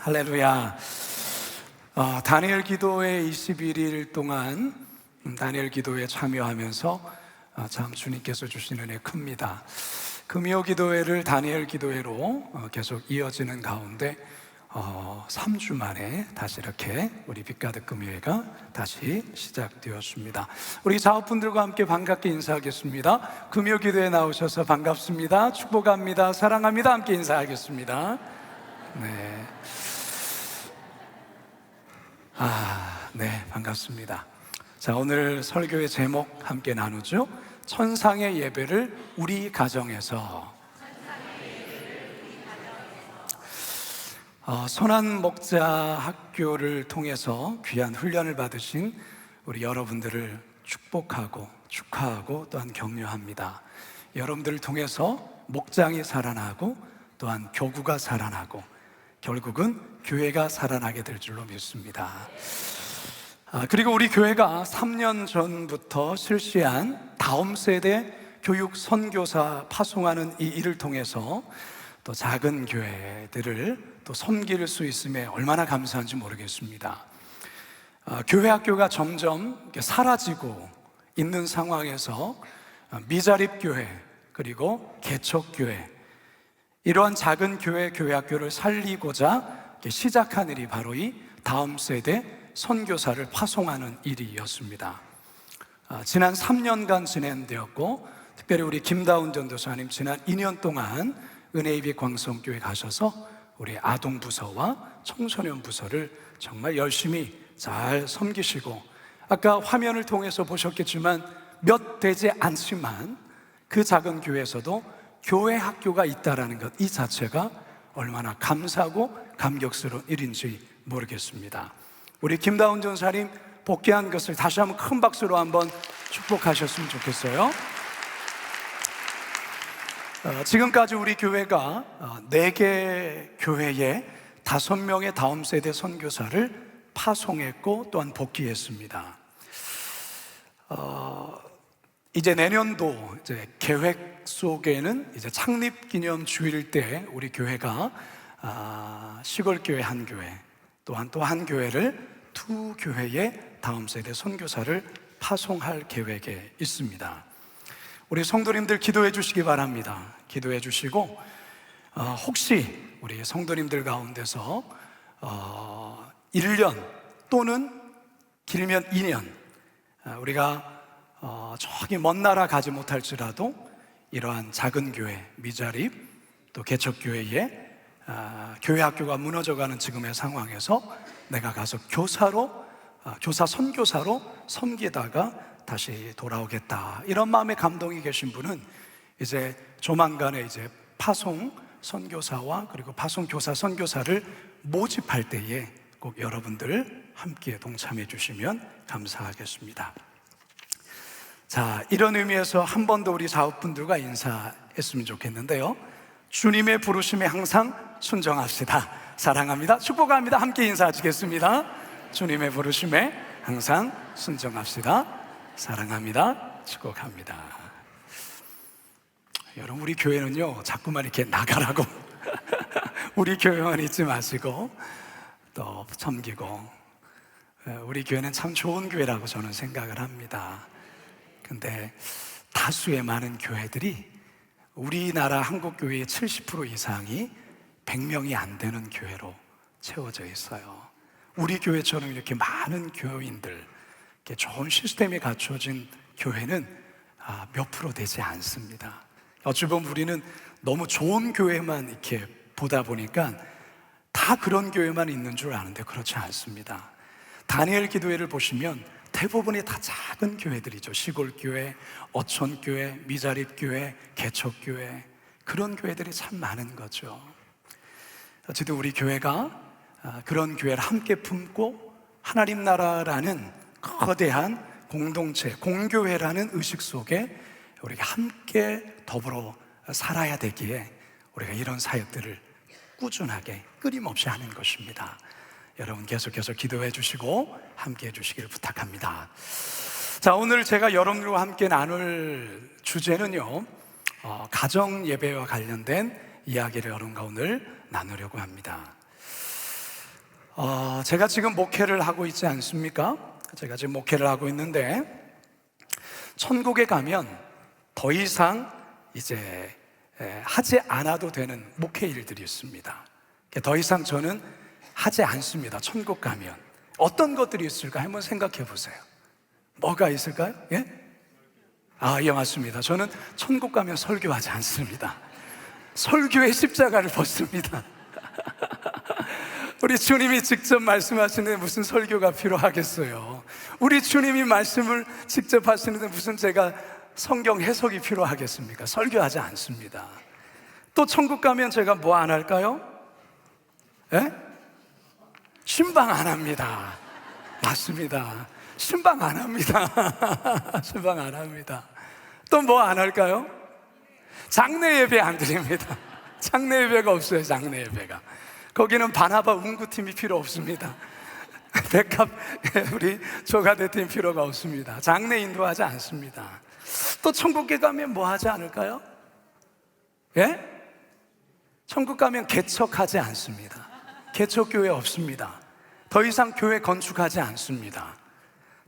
할렐루야. 다니엘 기도회 21일 동안 다니엘 기도회에 참여하면서 참 주님께서 주신 은혜 큽니다. 금요 기도회를 다니엘 기도회로 계속 이어지는 가운데 3주 만에 다시 이렇게 우리 빛가득 금요회가 다시 시작되었습니다. 우리 자업분들과 함께 반갑게 인사하겠습니다. 금요 기도회에 나오셔서 반갑습니다. 축복합니다. 사랑합니다. 함께 인사하겠습니다. 네. 네, 반갑습니다. 자, 오늘 설교의 제목 함께 나누죠. 천상의 예배를 우리 가정에서. 선한 목자 학교를 통해서 귀한 훈련을 받으신 우리 여러분들을 축복하고 축하하고 또한 격려합니다. 여러분들을 통해서 목장이 살아나고 또한 교구가 살아나고 결국은 교회가 살아나게 될 줄로 믿습니다. 그리고 우리 교회가 3년 전부터 실시한 다음 세대 교육 선교사 파송하는 이 일을 통해서 또 작은 교회들을 또 섬길 수 있음에 얼마나 감사한지 모르겠습니다. 교회 학교가 점점 사라지고 있는 상황에서 미자립 교회 그리고 개척 교회, 이러한 작은 교회 학교를 살리고자 시작한 일이 바로 이 다음 세대 선교사를 파송하는 일이었습니다. 지난 3년간 진행되었고, 특별히 우리 김다운 전도사님 지난 2년 동안 은혜이비 광성교회 가셔서 우리 아동부서와 청소년 부서를 정말 열심히 잘 섬기시고, 아까 화면을 통해서 보셨겠지만 몇 되지 않지만 그 작은 교회에서도 교회 학교가 있다는 것, 이 자체가 얼마나 감사하고 감격스러운 일인지 모르겠습니다. 우리 김다운 전사님 복귀한 것을 다시 한번 큰 박수로 한번 축복하셨으면 좋겠어요. 지금까지 우리 교회가 4개 교회에 5명의 다음 세대 선교사를 파송했고 또한 복귀했습니다. 이제 내년도 계획 속에는 이제 창립 기념 주일 때 우리 교회가 시골 교회 한 교회, 또한 또 한 교회를 2교회에 다음 세대 선교사를 파송할 계획에 있습니다. 우리 성도님들 기도해 주시기 바랍니다. 기도해 주시고, 혹시 우리 성도님들 가운데서 1년 또는 길면 2년 우리가 저기 먼 나라 가지 못할지라도 이러한 작은 교회, 미자립 또 개척교회에 교회 학교가 무너져가는 지금의 상황에서 내가 가서 교사 선교사로 섬기다가 다시 돌아오겠다, 이런 마음의 감동이 계신 분은 이제 조만간에 이제 파송 선교사와 그리고 파송 교사 선교사를 모집할 때에 꼭 여러분들 함께 동참해 주시면 감사하겠습니다. 자, 이런 의미에서 한 번 더 우리 자업분들과 인사했으면 좋겠는데요. 주님의 부르심에 항상 순종합시다. 사랑합니다. 축복합니다. 함께 인사하시겠습니다. 주님의 부르심에 항상 순종합시다. 사랑합니다. 축복합니다. 여러분, 우리 교회는요 자꾸만 이렇게 나가라고 우리 교회만 있지 마시고 또 섬기고, 우리 교회는 참 좋은 교회라고 저는 생각을 합니다. 근데 다수의 많은 교회들이, 우리나라 한국교회의 70% 이상이 100명이 안 되는 교회로 채워져 있어요. 우리 교회처럼 이렇게 많은 교인들, 이렇게 좋은 시스템이 갖춰진 교회는 몇 프로 되지 않습니다. 어찌 보면 우리는 너무 좋은 교회만 이렇게 보다 보니까 다 그런 교회만 있는 줄 아는데 그렇지 않습니다. 다니엘 기도회를 보시면 대부분이 다 작은 교회들이죠. 시골교회, 어촌교회, 미자립교회, 개척교회, 그런 교회들이 참 많은 거죠. 어쨌든 우리 교회가 그런 교회를 함께 품고 하나님 나라라는 거대한 공동체, 공교회라는 의식 속에 우리가 함께 더불어 살아야 되기에 우리가 이런 사역들을 꾸준하게 끊임없이 하는 것입니다. 여러분 계속해서 기도해 주시고 함께 해 주시기를 부탁합니다. 자, 오늘 제가 여러분들과 함께 나눌 주제는요, 가정 예배와 관련된 이야기를 여러분과 오늘 나누려고 합니다. 제가 지금 목회를 하고 있지 않습니까? 제가 지금 목회를 하고 있는데 천국에 가면 더 이상 이제 하지 않아도 되는 목회 일들이 있습니다. 더 이상 저는 하지 않습니다. 천국 가면 어떤 것들이 있을까 한번 생각해 보세요. 뭐가 있을까요? 예? 예, 맞습니다. 저는 천국 가면 설교하지 않습니다. 설교의 십자가를 벗습니다. 우리 주님이 직접 말씀하시는데 무슨 설교가 필요하겠어요? 우리 주님이 말씀을 직접 하시는데 무슨 제가 성경 해석이 필요하겠습니까? 설교하지 않습니다. 또 천국 가면 제가 뭐 안 할까요? 예? 신방 안 합니다. 맞습니다. 신방 안 합니다. 신방 안 합니다. 또 뭐 안 할까요? 장례 예배 안 드립니다. 장례 예배가 없어요. 장례 예배가. 거기는 바나바 운구팀이 필요 없습니다. 백합 우리 조가대팀 필요가 없습니다. 장례 인도하지 않습니다. 또 천국에 가면 뭐 하지 않을까요? 예? 천국 가면 개척하지 않습니다. 개척교회 없습니다. 더 이상 교회 건축하지 않습니다.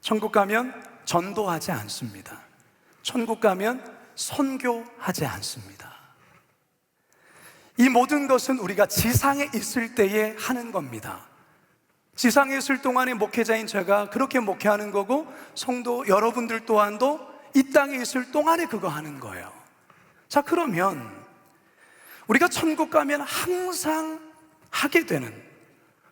천국 가면 전도하지 않습니다. 천국 가면 선교하지 않습니다. 이 모든 것은 우리가 지상에 있을 때에 하는 겁니다. 지상에 있을 동안에 목회자인 제가 그렇게 목회하는 거고, 성도 여러분들 또한도 이 땅에 있을 동안에 그거 하는 거예요. 자, 그러면 우리가 천국 가면 항상 하게 되는,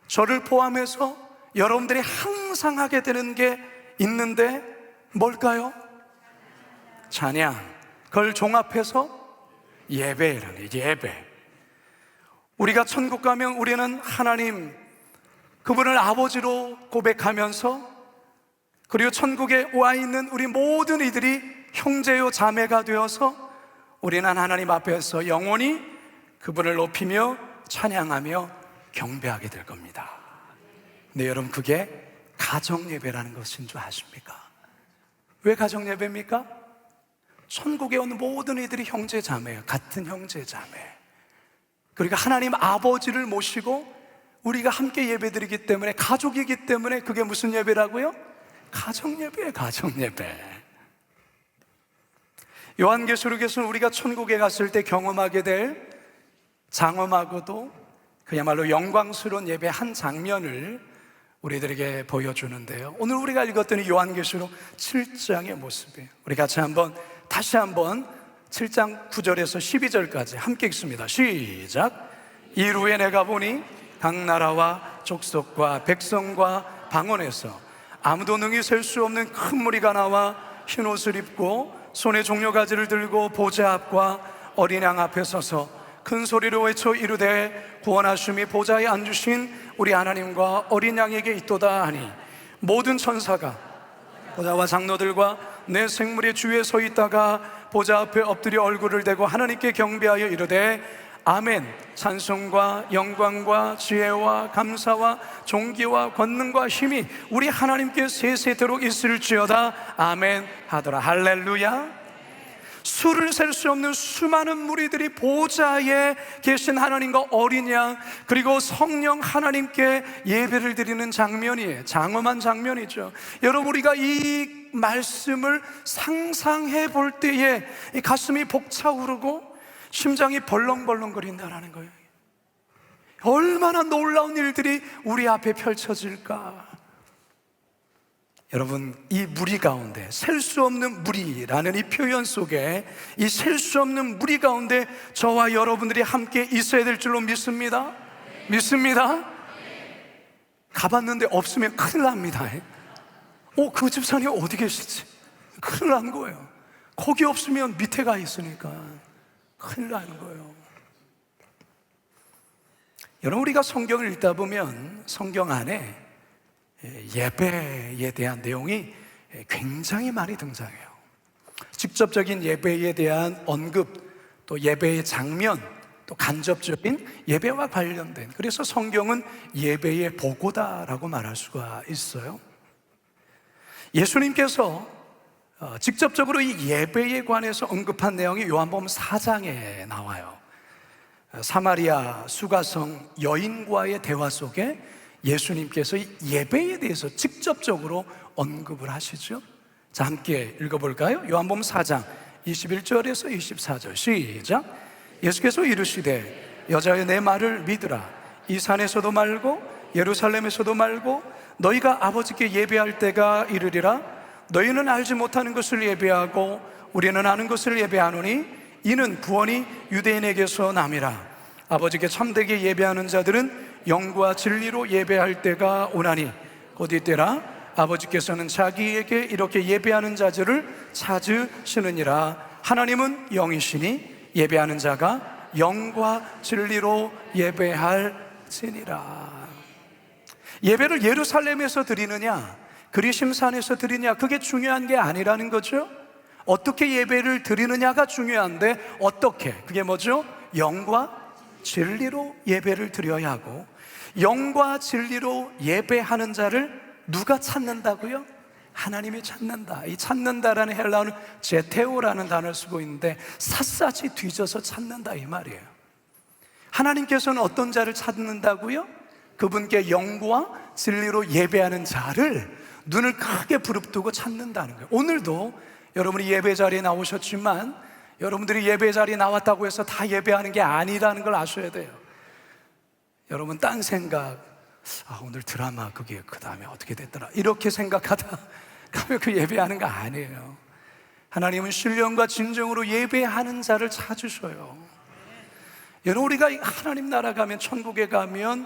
저를 포함해서 여러분들이 항상 하게 되는 게 있는데 뭘까요? 찬양. 그걸 종합해서 예배라는, 예배. 우리가 천국 가면 우리는 하나님, 그분을 아버지로 고백하면서, 그리고 천국에 와 있는 우리 모든 이들이 형제요 자매가 되어서 우리는 하나님 앞에서 영원히 그분을 높이며 찬양하며 경배하게 될 겁니다. 네, 여러분, 그게 가정예배라는 것인 줄 아십니까? 왜 가정예배입니까? 천국에 온 모든 이들이 형제 자매예요. 같은 형제 자매. 그러니까 하나님 아버지를 모시고 우리가 함께 예배드리기 때문에, 가족이기 때문에 그게 무슨 예배라고요? 가정예배예요. 가정예배. 요한계시록에서는 우리가 천국에 갔을 때 경험하게 될 장엄하고도 그야말로 영광스러운 예배 한 장면을 우리들에게 보여주는데요, 오늘 우리가 읽었던 이 요한계시록 7장의 모습이에요. 우리 같이 다시 한번 7장 9절에서 12절까지 함께 읽습니다. 시작. 이후에 내가 보니 각 나라와 족속과 백성과 방언에서 아무도 능히 셀 수 없는 큰 무리가 나와 흰 옷을 입고 손에 종려가지를 들고 보좌 앞과 어린 양 앞에 서서 큰 소리로 외쳐 이르되 구원하심이 보좌에 앉으신 우리 하나님과 어린 양에게 있도다 하니, 모든 천사가 보좌와 장로들과 내 생물의 주위에 서 있다가 보좌 앞에 엎드려 얼굴을 대고 하나님께 경배하여 이르되 아멘. 찬송과 영광과 지혜와 감사와 존귀와 권능과 힘이 우리 하나님께 세세토록 있을지어다. 아멘 하더라. 할렐루야. 수를 셀 수 없는 수많은 무리들이 보좌에 계신 하나님과 어린 양, 그리고 성령 하나님께 예배를 드리는 장면이에요. 장엄한 장면이죠. 여러분, 우리가 이 말씀을 상상해 볼 때에 이 가슴이 벅차오르고 심장이 벌렁벌렁거린다라는 거예요. 얼마나 놀라운 일들이 우리 앞에 펼쳐질까. 여러분, 이 무리 가운데, 셀 수 없는 무리라는 이 표현 속에, 이 셀 수 없는 무리 가운데 저와 여러분들이 함께 있어야 될 줄로 믿습니다. 믿습니다. 가봤는데 없으면 큰일 납니다. 그 집사님 어디 계시지? 큰일 난 거예요. 거기 없으면 밑에 가 있으니까 큰일 나는 거예요. 여러분, 우리가 성경을 읽다 보면 성경 안에 예배에 대한 내용이 굉장히 많이 등장해요. 직접적인 예배에 대한 언급, 또 예배의 장면, 또 간접적인 예배와 관련된, 그래서 성경은 예배의 보고다라고 말할 수가 있어요. 예수님께서 직접적으로 이 예배에 관해서 언급한 내용이 요한복음 4장에 나와요. 사마리아 수가성 여인과의 대화 속에 예수님께서 예배에 대해서 직접적으로 언급을 하시죠. 자, 함께 읽어볼까요? 요한복음 4장 21절에서 24절 시작. 예수께서 이르시되 여자여 내 말을 믿으라. 이 산에서도 말고 예루살렘에서도 말고 너희가 아버지께 예배할 때가 이르리라. 너희는 알지 못하는 것을 예배하고 우리는 아는 것을 예배하노니 이는 구원이 유대인에게서 남이라. 아버지께 참되게 예배하는 자들은 영과 진리로 예배할 때가 오나니 곧 이때라. 아버지께서는 자기에게 이렇게 예배하는 자들을 찾으시느니라. 하나님은 영이시니 예배하는 자가 영과 진리로 예배할지니라. 예배를 예루살렘에서 드리느냐 그리심산에서 드리냐, 그게 중요한 게 아니라는 거죠. 어떻게 예배를 드리느냐가 중요한데, 어떻게? 그게 뭐죠? 영과 진리로 예배를 드려야 하고, 영과 진리로 예배하는 자를 누가 찾는다고요? 하나님이 찾는다. 이 찾는다라는 헬라어는 제테오라는 단어를 쓰고 있는데 샅샅이 뒤져서 찾는다 이 말이에요. 하나님께서는 어떤 자를 찾는다고요? 그분께 영과 진리로 예배하는 자를 눈을 크게 부릅뜨고 찾는다는 거예요. 오늘도 여러분이 예배 자리에 나오셨지만 여러분들이 예배 자리에 나왔다고 해서 다 예배하는 게 아니라는 걸 아셔야 돼요. 여러분 딴 생각, 오늘 드라마 그게 그 다음에 어떻게 됐더라 이렇게 생각하다 가면 그 예배하는 거 아니에요. 하나님은 신령과 진정으로 예배하는 자를 찾으셔요. 여러분, 우리가 하나님 나라 가면, 천국에 가면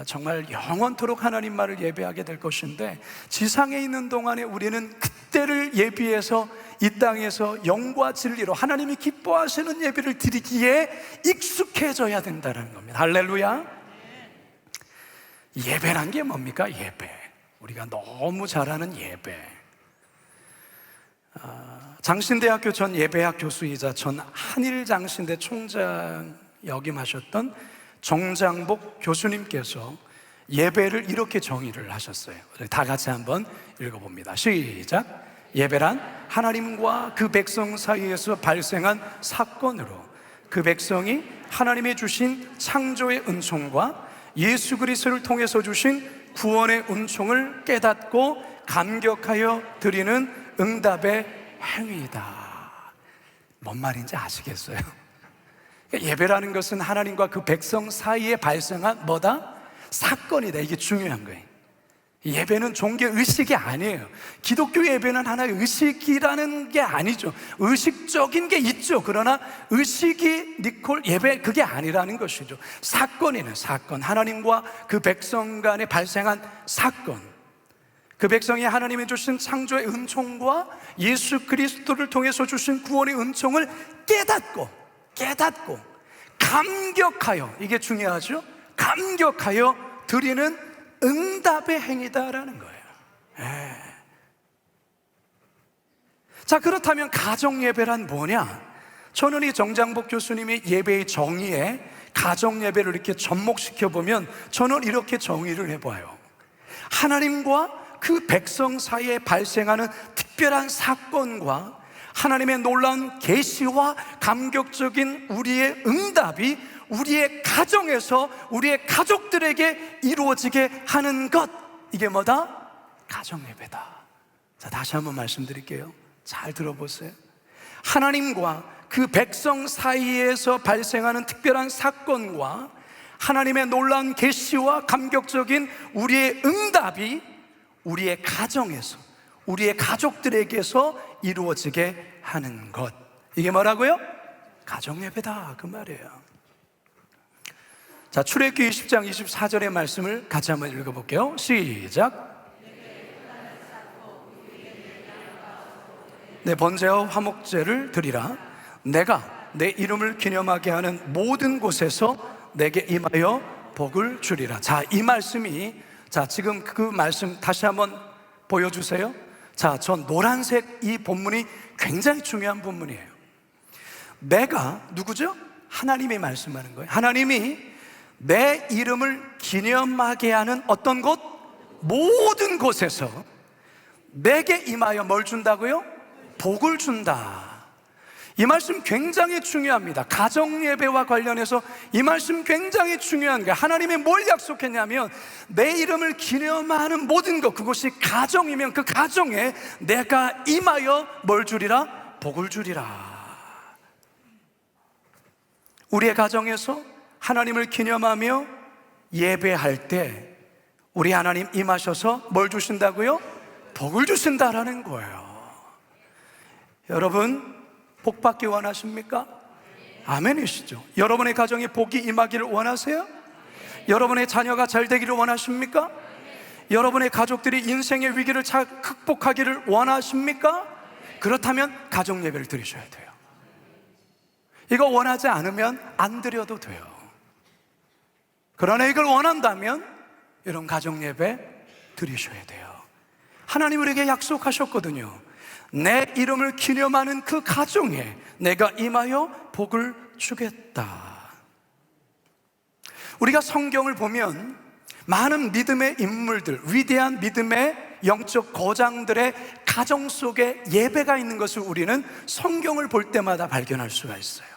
정말 영원토록 하나님 말을 예배하게 될 것인데, 지상에 있는 동안에 우리는 그때를 예비해서 이 땅에서 영과 진리로 하나님이 기뻐하시는 예배를 드리기에 익숙해져야 된다는 겁니다. 할렐루야. 예배란 게 뭡니까? 예배. 우리가 너무 잘하는 예배. 장신대학교 전 예배학 교수이자 전 한일장신대 총장 역임하셨던 정장복 교수님께서 예배를 이렇게 정의를 하셨어요. 다 같이 한번 읽어봅니다. 시작. 예배란 하나님과 그 백성 사이에서 발생한 사건으로 그 백성이 하나님이 주신 창조의 은총과 예수 그리스도를 통해서 주신 구원의 은총을 깨닫고 감격하여 드리는 응답의 행위이다. 뭔 말인지 아시겠어요? 예배라는 것은 하나님과 그 백성 사이에 발생한 뭐다? 사건이다. 이게 중요한 거예요. 예배는 종교 의식이 아니에요. 기독교 예배는 하나의 의식이라는 게 아니죠. 의식적인 게 있죠. 그러나 의식이 예배 그게 아니라는 것이죠. 사건이네, 사건. 하나님과 그 백성 간에 발생한 사건. 그 백성이 하나님이 주신 창조의 은총과 예수 그리스도를 통해서 주신 구원의 은총을 깨닫고 감격하여, 이게 중요하죠. 감격하여 드리는 응답의 행위다라는 거예요. 자, 그렇다면 가정 예배란 뭐냐? 저는 이 정장복 교수님의 예배의 정의에 가정 예배를 이렇게 접목시켜 보면 저는 이렇게 정의를 해봐요. 하나님과 그 백성 사이에 발생하는 특별한 사건과 하나님의 놀라운 계시와 감격적인 우리의 응답이 우리의 가정에서 우리의 가족들에게 이루어지게 하는 것, 이게 뭐다? 가정예배다. 자, 다시 한번 말씀드릴게요. 잘 들어보세요. 하나님과 그 백성 사이에서 발생하는 특별한 사건과 하나님의 놀라운 계시와 감격적인 우리의 응답이 우리의 가정에서, 우리의 가족들에게서 이루어지게 하는 것, 이게 뭐라고요? 가정예배다, 그 말이에요. 자, 출애굽기 20장 24절의 말씀을 같이 한번 읽어볼게요. 시작. 내 번제와 화목제를 드리라. 내가 내 이름을 기념하게 하는 모든 곳에서 내게 임하여 복을 주리라. 자, 이 말씀이, 자, 지금 그 말씀 다시 한번 보여주세요. 자, 전 노란색 이 본문이 굉장히 중요한 본문이에요. 내가, 누구죠? 하나님이 말씀하는 거예요. 하나님이 내 이름을 기념하게 하는 어떤 곳? 모든 곳에서 내게 임하여 뭘 준다고요? 복을 준다. 이 말씀 굉장히 중요합니다. 가정 예배와 관련해서 이 말씀 굉장히 중요한 거예요. 하나님이 뭘 약속했냐면 내 이름을 기념하는 모든 것, 그것이 가정이면 그 가정에 내가 임하여 뭘 주리라? 복을 주리라. 우리의 가정에서 하나님을 기념하며 예배할 때 우리 하나님 임하셔서 뭘 주신다고요? 복을 주신다라는 거예요. 여러분, 복 받기 원하십니까? 아멘이시죠? 여러분의 가정에 복이 임하기를 원하세요? 여러분의 자녀가 잘 되기를 원하십니까? 여러분의 가족들이 인생의 위기를 잘 극복하기를 원하십니까? 그렇다면 가정 예배를 드리셔야 돼요. 이거 원하지 않으면 안 드려도 돼요. 그러나 이걸 원한다면 이런 가정 예배 드리셔야 돼요. 하나님 우리에게 약속하셨거든요. 내 이름을 기념하는 그 가정에 내가 임하여 복을 주겠다. 우리가 성경을 보면 많은 믿음의 인물들, 위대한 믿음의 영적 거장들의 가정 속에 예배가 있는 것을 우리는 성경을 볼 때마다 발견할 수가 있어요.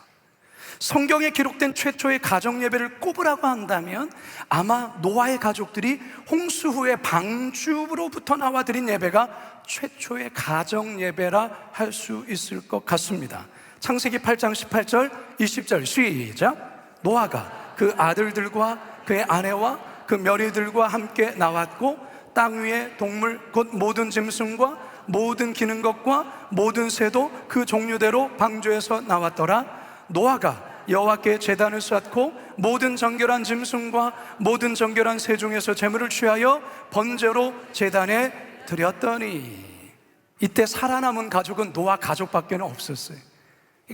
성경에 기록된 최초의 가정 예배를 꼽으라고 한다면 아마 노아의 가족들이 홍수 후에 방주로부터 나와 드린 예배가 최초의 가정 예배라 할 수 있을 것 같습니다. 창세기 8장 18절 20절 시작. 노아가 그 아들들과 그의 아내와 그 며느리들과 함께 나왔고 땅 위의 동물 곧 모든 짐승과 모든 기는 것과 모든 새도 그 종류대로 방주에서 나왔더라. 노아가 여호와께 제단을 쌓고 모든 정결한 짐승과 모든 정결한 새 중에서 제물을 취하여 번제로 제단에 드렸더니, 이때 살아남은 가족은 노아 가족밖에 없었어요.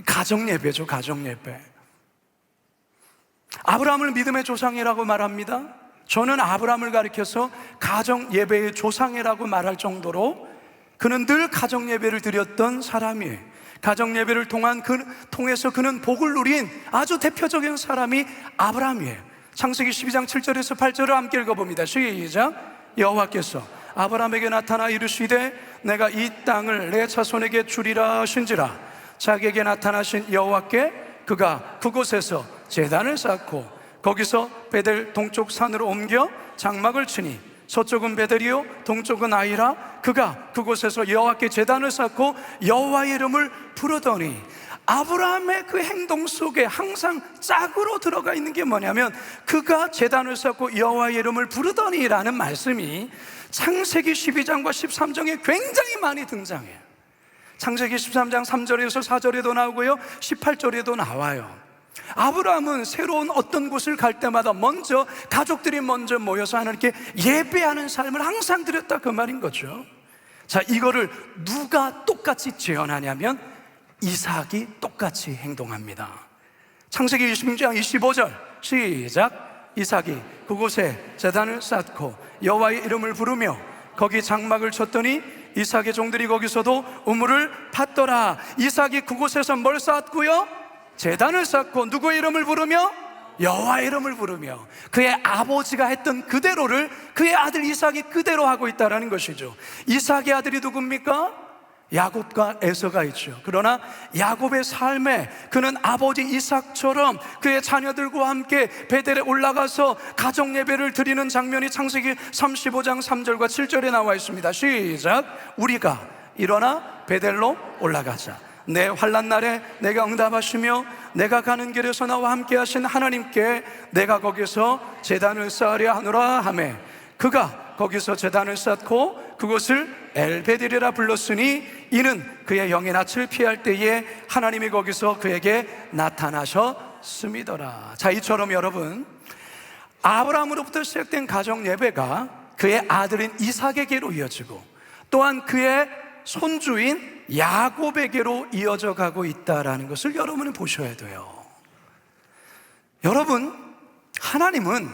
가정 예배죠, 가정 예배. 아브라함을 믿음의 조상이라고 말합니다. 저는 아브라함을 가리켜서 가정 예배의 조상이라고 말할 정도로 그는 늘 가정 예배를 드렸던 사람이에요. 가정 예배를 통해서 그는 복을 누린 아주 대표적인 사람이 아브라함이에요. 창세기 12장 7절에서 8절을 함께 읽어봅니다. 시작. 여호와께서 아브라함에게 나타나 이르시되 내가 이 땅을 내 자손에게 주리라 하신지라. 자기에게 나타나신 여호와께 그가 그곳에서 제단을 쌓고 거기서 베델 동쪽 산으로 옮겨 장막을 치니 서쪽은 베델이요 동쪽은 아이라. 그가 그곳에서 여호와께 제단을 쌓고 여호와의 이름을 부르더니, 아브라함의 그 행동 속에 항상 짝으로 들어가 있는 게 뭐냐면 그가 제단을 쌓고 여호와의 이름을 부르더니라는 말씀이 창세기 12장과 13장에 굉장히 많이 등장해요. 창세기 13장 3절에서 4절에도 나오고요 18절에도 나와요. 아브라함은 새로운 어떤 곳을 갈 때마다 먼저 가족들이 먼저 모여서 하나님께 예배하는 삶을 항상 드렸다, 그 말인 거죠. 자, 이거를 누가 똑같이 재현하냐면 이삭이 똑같이 행동합니다. 창세기 20장 25절 시작. 이삭이 그곳에 제단을 쌓고 여호와의 이름을 부르며 거기 장막을 쳤더니 이삭의 종들이 거기서도 우물을 팠더라. 이삭이 그곳에서 뭘 쌓았고요? 제단을 쌓고 누구의 이름을 부르며? 여호와의 이름을 부르며 그의 아버지가 했던 그대로를 그의 아들 이삭이 그대로 하고 있다는 것이죠. 이삭의 아들이 누굽니까? 야곱과 에서가 있죠. 그러나 야곱의 삶에 그는 아버지 이삭처럼 그의 자녀들과 함께 베델에 올라가서 가정 예배를 드리는 장면이 창세기 35장 3절과 7절에 나와 있습니다. 시작. 우리가 일어나 베델로 올라가자. 내 환난 날에 내가 응답하시며 내가 가는 길에서 나와 함께 하신 하나님께 내가 거기서 제단을 쌓으려 하노라 하매 그가 거기서 제단을 쌓고 그곳을 엘베델이라 불렀으니 이는 그의 영의 낯을 피할 때에 하나님이 거기서 그에게 나타나셨음이더라. 자, 이처럼 여러분, 아브라함으로부터 시작된 가정 예배가 그의 아들인 이삭에게로 이어지고 또한 그의 손주인 야곱에게로 이어져 가고 있다는 것을 여러분은 보셔야 돼요. 여러분, 하나님은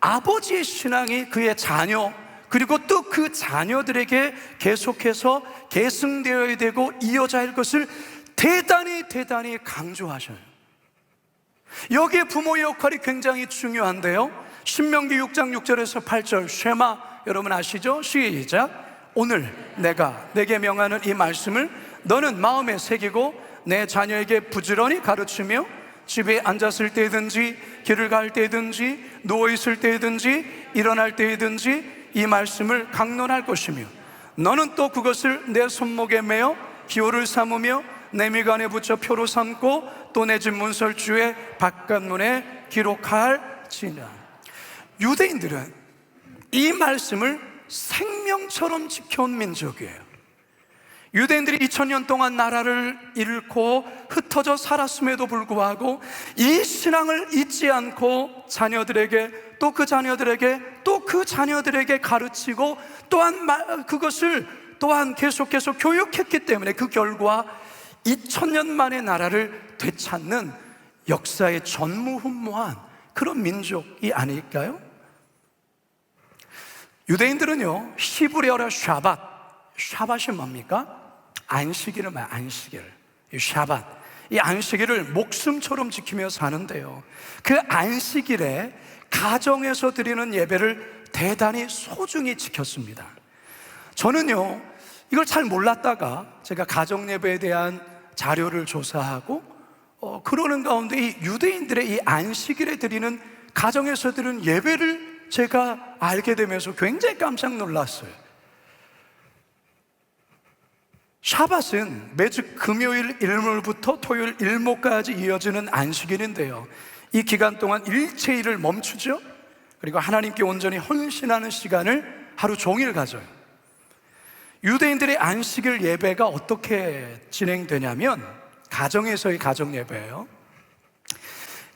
아버지의 신앙이 그의 자녀 그리고 또 그 자녀들에게 계속해서 계승되어야 되고 이어져야 할 것을 대단히 강조하셔요. 여기에 부모의 역할이 굉장히 중요한데요, 신명기 6장 6절에서 8절 쉐마 여러분 아시죠? 시작. 오늘 내가 내게 명하는 이 말씀을 너는 마음에 새기고 내 자녀에게 부지런히 가르치며 집에 앉았을 때든지 길을 갈 때든지 누워있을 때든지 일어날 때든지 이 말씀을 강론할 것이며 너는 또 그것을 내 손목에 매어 기호를 삼으며 내 미간에 붙여 표로 삼고 또 내 집 문설주에 바깥문에 기록할지니라. 유대인들은 이 말씀을 생명처럼 지켜온 민족이에요. 유대인들이 2000년 동안 나라를 잃고 흩어져 살았음에도 불구하고 이 신앙을 잊지 않고 자녀들에게 또 그 자녀들에게 또 그 자녀들에게 가르치고 또한 그것을 또한 계속해서 교육했기 때문에 그 결과 2000년 만에 나라를 되찾는 역사의 전무후무한 그런 민족이 아닐까요? 유대인들은요, 히브리어로 샤밧이 뭡니까? 안식일을 말해요. 안식일, 이 샤밧, 이 안식일을 목숨처럼 지키며 사는데요, 그 안식일에 가정에서 드리는 예배를 대단히 소중히 지켰습니다. 저는요, 이걸 잘 몰랐다가 제가 가정 예배에 대한 자료를 조사하고 그러는 가운데 이 유대인들의 이 안식일에 드리는 가정에서 드리는 예배를 제가 알게 되면서 굉장히 깜짝 놀랐어요. 샤밧은 매주 금요일 일몰부터 토요일 일몰까지 이어지는 안식일인데요, 이 기간 동안 일체일을 멈추죠. 그리고 하나님께 온전히 헌신하는 시간을 하루 종일 가져요. 유대인들의 안식일 예배가 어떻게 진행되냐면 가정에서의 가정 예배예요.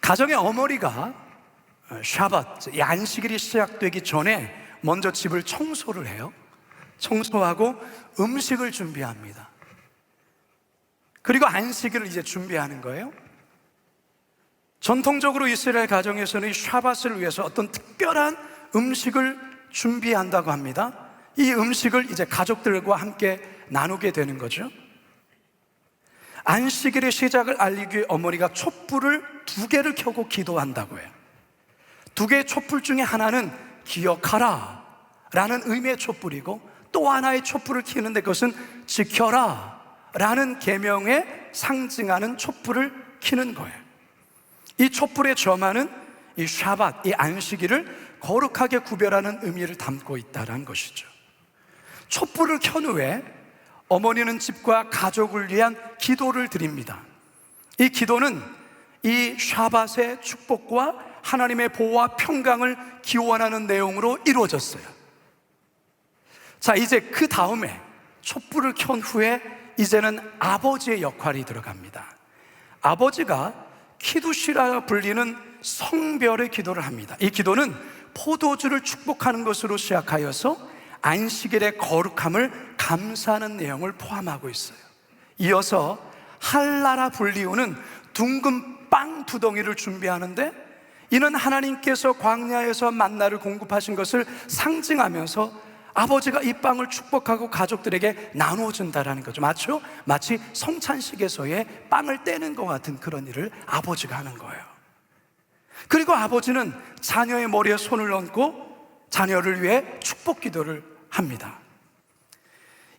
가정의 어머니가 샤밧, 이 안식일이 시작되기 전에 먼저 집을 청소를 해요. 청소하고 음식을 준비합니다. 그리고 안식일을 이제 준비하는 거예요. 전통적으로 이스라엘 가정에서는 이 샤밧을 위해서 어떤 특별한 음식을 준비한다고 합니다. 이 음식을 이제 가족들과 함께 나누게 되는 거죠. 안식일의 시작을 알리기 위해 어머니가 촛불을 2개를 켜고 기도한다고 해요. 2개의 촛불 중에 하나는 기억하라 라는 의미의 촛불이고, 또 하나의 촛불을 켜는데 그것은 지켜라 라는 계명에 상징하는 촛불을 켜는 거예요. 이 촛불의 점화는 이 샤밧, 이 안식일을 거룩하게 구별하는 의미를 담고 있다는 것이죠. 촛불을 켠 후에 어머니는 집과 가족을 위한 기도를 드립니다. 이 기도는 이 샤밧의 축복과 하나님의 보호와 평강을 기원하는 내용으로 이루어졌어요. 자, 이제 그 다음에 촛불을 켠 후에 이제는 아버지의 역할이 들어갑니다. 아버지가 키두시라 불리는 성별의 기도를 합니다. 이 기도는 포도주를 축복하는 것으로 시작하여서 안식일의 거룩함을 감사하는 내용을 포함하고 있어요. 이어서 할라라 불리우는 둥근 빵 2덩이를 준비하는데, 이는 하나님께서 광야에서 만나를 공급하신 것을 상징하면서 아버지가 이 빵을 축복하고 가족들에게 나눠준다라는 거죠. 마치 성찬식에서의 빵을 떼는 것 같은 그런 일을 아버지가 하는 거예요. 그리고 아버지는 자녀의 머리에 손을 얹고 자녀를 위해 축복 기도를 합니다.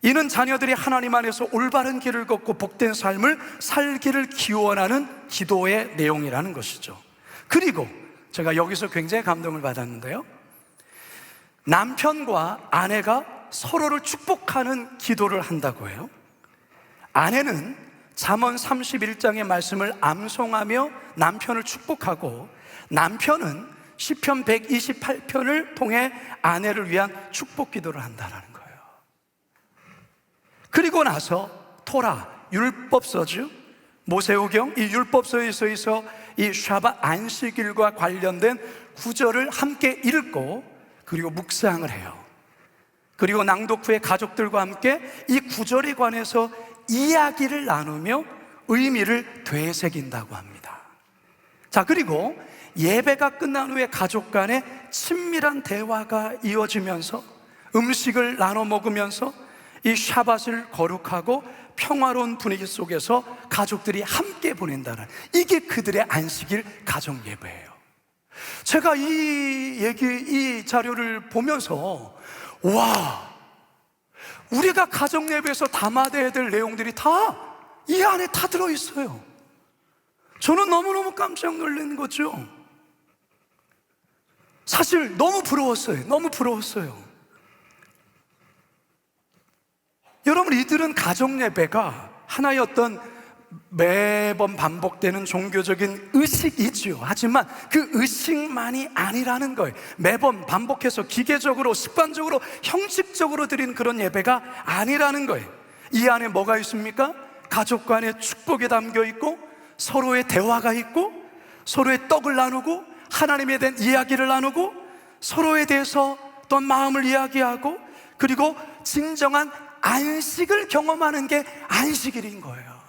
이는 자녀들이 하나님 안에서 올바른 길을 걷고 복된 삶을 살기를 기원하는 기도의 내용이라는 것이죠. 그리고 제가 여기서 굉장히 감동을 받았는데요, 남편과 아내가 서로를 축복하는 기도를 한다고 해요. 아내는 잠언 31장의 말씀을 암송하며 남편을 축복하고, 남편은 시편 128편을 통해 아내를 위한 축복 기도를 한다는 거예요. 그리고 나서 토라, 율법서죠. 모세오경, 이 율법서에서 이 샤밧 안식일과 관련된 구절을 함께 읽고 그리고 묵상을 해요. 그리고 낭독 후에 가족들과 함께 이 구절에 관해서 이야기를 나누며 의미를 되새긴다고 합니다. 자, 그리고 예배가 끝난 후에 가족 간에 친밀한 대화가 이어지면서 음식을 나눠 먹으면서 이 샤밧을 거룩하고 평화로운 분위기 속에서 가족들이 함께 보낸다는, 이게 그들의 안식일 가정 예배예요. 제가 이 자료를 보면서 와, 우리가 가정 예배에서 담아야 될 내용들이 다 이 안에 다 들어있어요. 저는 너무너무 깜짝 놀란 거죠. 사실 너무 부러웠어요. 너무 부러웠어요. 여러분, 이들은 가정예배가 하나의 어떤 매번 반복되는 종교적인 의식이지요. 하지만 그 의식만이 아니라는 거예요. 매번 반복해서 기계적으로, 습관적으로, 형식적으로 드리는 그런 예배가 아니라는 거예요. 이 안에 뭐가 있습니까? 가족 간의 축복이 담겨 있고, 서로의 대화가 있고, 서로의 떡을 나누고, 하나님에 대한 이야기를 나누고, 서로에 대해서 또 마음을 이야기하고, 그리고 진정한 안식을 경험하는 게 안식일인 거예요.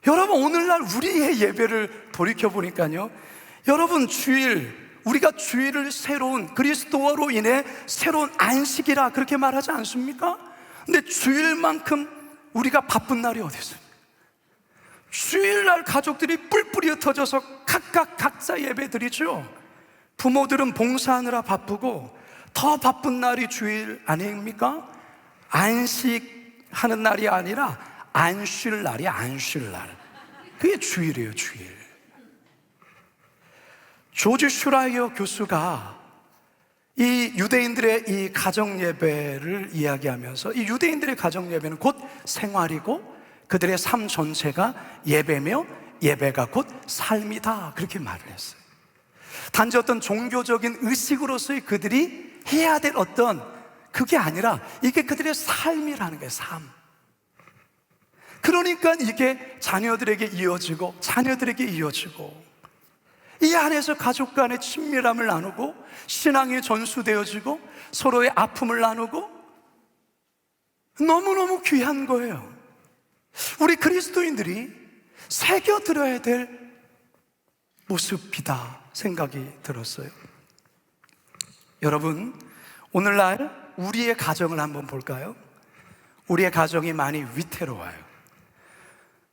여러분, 오늘날 우리의 예배를 돌이켜보니까요, 여러분, 우리가 주일을 새로운 그리스도로 인해 새로운 안식이라 그렇게 말하지 않습니까? 근데 주일만큼 우리가 바쁜 날이 어디 있습니까? 주일날 가족들이 뿔뿔이 흩어져서 각자 예배 드리죠. 부모들은 봉사하느라 바쁘고, 더 바쁜 날이 주일 아닙니까? 안식하는 날이 아니라 안 쉴 날이 안 쉴 날. 그게 주일이에요, 주일. 조지 슈라이어 교수가 이 유대인들의 이 가정 예배를 이야기하면서, 이 유대인들의 가정 예배는 곧 생활이고 그들의 삶 전체가 예배며 예배가 곧 삶이다, 그렇게 말을 했어요. 단지 어떤 종교적인 의식으로서의 그들이 해야 될 어떤 그게 아니라 이게 그들의 삶이라는 거예요. 삶. 그러니까 이게 자녀들에게 이어지고 이 안에서 가족 간의 친밀함을 나누고, 신앙이 전수되어지고, 서로의 아픔을 나누고, 너무너무 귀한 거예요. 우리 그리스도인들이 새겨들어야 될 모습이다 생각이 들었어요. 여러분, 오늘날 우리의 가정을 한번 볼까요? 우리의 가정이 많이 위태로워요.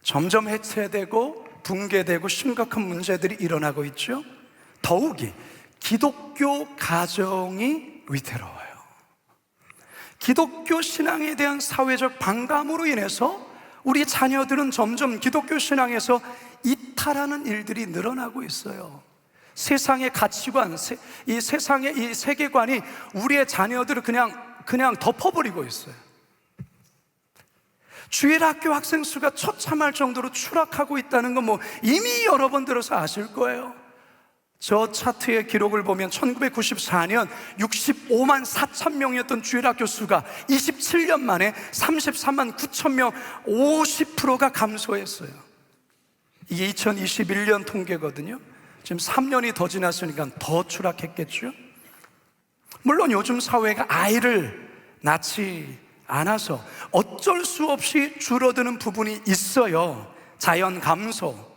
점점 해체되고 붕괴되고 심각한 문제들이 일어나고 있죠. 더욱이 기독교 가정이 위태로워요. 기독교 신앙에 대한 사회적 반감으로 인해서 우리 자녀들은 점점 기독교 신앙에서 이탈하는 일들이 늘어나고 있어요. 세상의 가치관, 이 세상의 이 세계관이 우리의 자녀들을 그냥 덮어버리고 있어요. 주일학교 학생 수가 처참할 정도로 추락하고 있다는 건 이미 여러 번 들어서 아실 거예요. 저 차트의 기록을 보면 1994년 65만 4천 명이었던 주일학교 수가 27년 만에 33만 9천 명, 50%가 감소했어요. 이게 2021년 통계거든요. 지금 3년이 더 지났으니까 더 추락했겠죠. 물론 요즘 사회가 아이를 낳지 않아서 어쩔 수 없이 줄어드는 부분이 있어요. 자연 감소,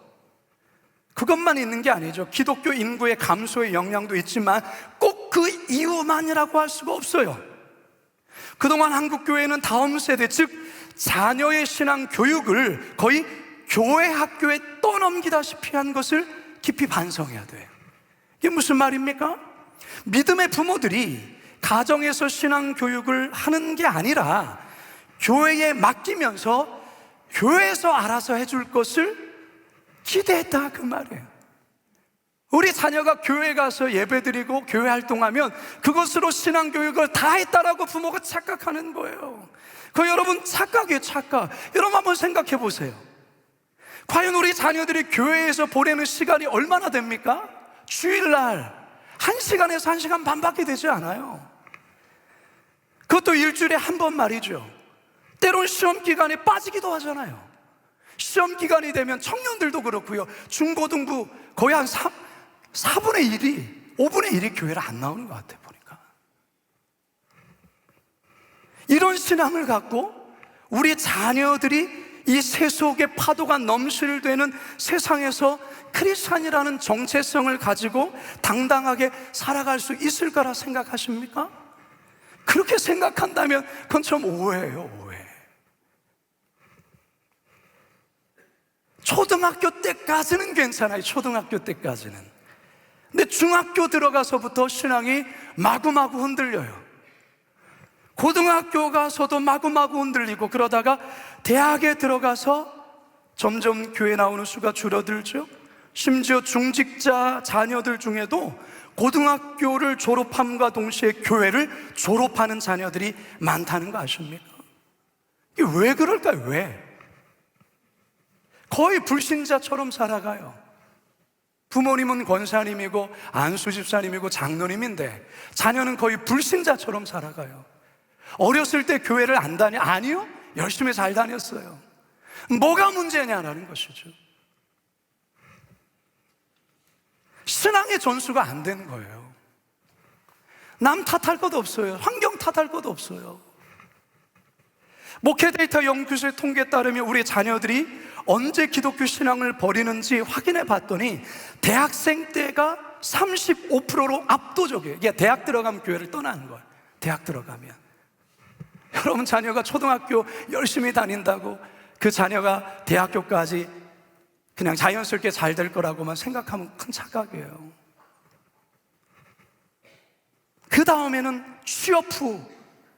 그것만 있는 게 아니죠. 기독교 인구의 감소의 영향도 있지만 꼭 그 이유만이라고 할 수가 없어요. 그동안 한국교회는 다음 세대, 즉 자녀의 신앙 교육을 거의 교회 학교에 떠넘기다시피 한 것을 깊이 반성해야 돼요. 이게 무슨 말입니까? 믿음의 부모들이 가정에서 신앙 교육을 하는 게 아니라 교회에 맡기면서 교회에서 알아서 해줄 것을 기대했다, 그 말이에요. 우리 자녀가 교회 가서 예배드리고 교회 활동하면 그것으로 신앙 교육을 다 했다라고 부모가 착각하는 거예요. 그 여러분 착각이에요, 착각. 여러분 한번 생각해 보세요. 과연 우리 자녀들이 교회에서 보내는 시간이 얼마나 됩니까? 주일날 1시간에서 1시간 반밖에 되지 않아요. 그것도 일주일에 한 번 말이죠. 때론 시험 기간에 빠지기도 하잖아요. 시험 기간이 되면 청년들도 그렇고요, 중고등부 거의 한 4분의 1이, 5분의 1이 교회를 안 나오는 것 같아요, 보니까. 이런 신앙을 갖고 우리 자녀들이 이 세속의 파도가 넘실대는 세상에서 크리스찬이라는 정체성을 가지고 당당하게 살아갈 수 있을 거라 생각하십니까? 그렇게 생각한다면 그건 좀 오해예요, 오해. 초등학교 때까지는 괜찮아요, 초등학교 때까지는. 근데 중학교 들어가서부터 신앙이 마구마구 흔들려요. 고등학교 가서도 마구마구 흔들리고, 그러다가 대학에 들어가서 점점 교회 나오는 수가 줄어들죠. 심지어 중직자 자녀들 중에도 고등학교를 졸업함과 동시에 교회를 졸업하는 자녀들이 많다는 거 아십니까? 이게 왜 그럴까요? 왜? 거의 불신자처럼 살아가요. 부모님은 권사님이고 안수 집사님이고 장로님인데 자녀는 거의 불신자처럼 살아가요. 어렸을 때 교회를 안 다녀? 아니요, 열심히 잘 다녔어요. 뭐가 문제냐라는 것이죠. 신앙의 전수가 안 된 거예요. 남 탓할 것도 없어요. 환경 탓할 것도 없어요. 목회 데이터 연구소의 통계에 따르면 우리 자녀들이 언제 기독교 신앙을 버리는지 확인해 봤더니 대학생 때가 35%로 압도적이에요. 이게 대학 들어가면 교회를 떠나는 거예요. 대학 들어가면. 여러분 자녀가 초등학교 열심히 다닌다고 그 자녀가 대학교까지 그냥 자연스럽게 잘 될 거라고만 생각하면 큰 착각이에요. 그 다음에는 취업 후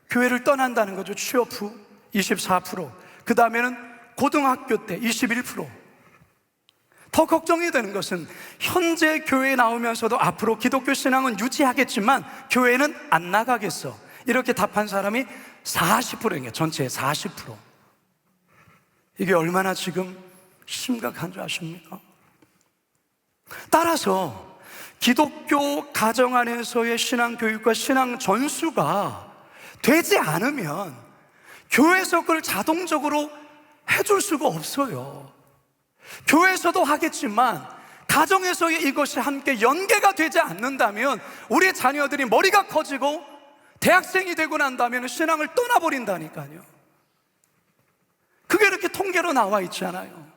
교회를 떠난다는 거죠. 취업 후 24%. 그 다음에는 고등학교 때 21%. 더 걱정이 되는 것은 현재 교회에 나오면서도 앞으로 기독교 신앙은 유지하겠지만 교회는 안 나가겠어, 이렇게 답한 사람이 40%인 게 전체의 40%. 이게 얼마나 지금 심각한 줄 아십니까? 따라서 기독교 가정 안에서의 신앙 교육과 신앙 전수가 되지 않으면 교회에서 그걸 자동적으로 해줄 수가 없어요. 교회에서도 하겠지만 가정에서의 이것이 함께 연계가 되지 않는다면 우리 자녀들이 머리가 커지고 대학생이 되고 난다면 신앙을 떠나버린다니까요. 그게 이렇게 통계로 나와 있잖아요.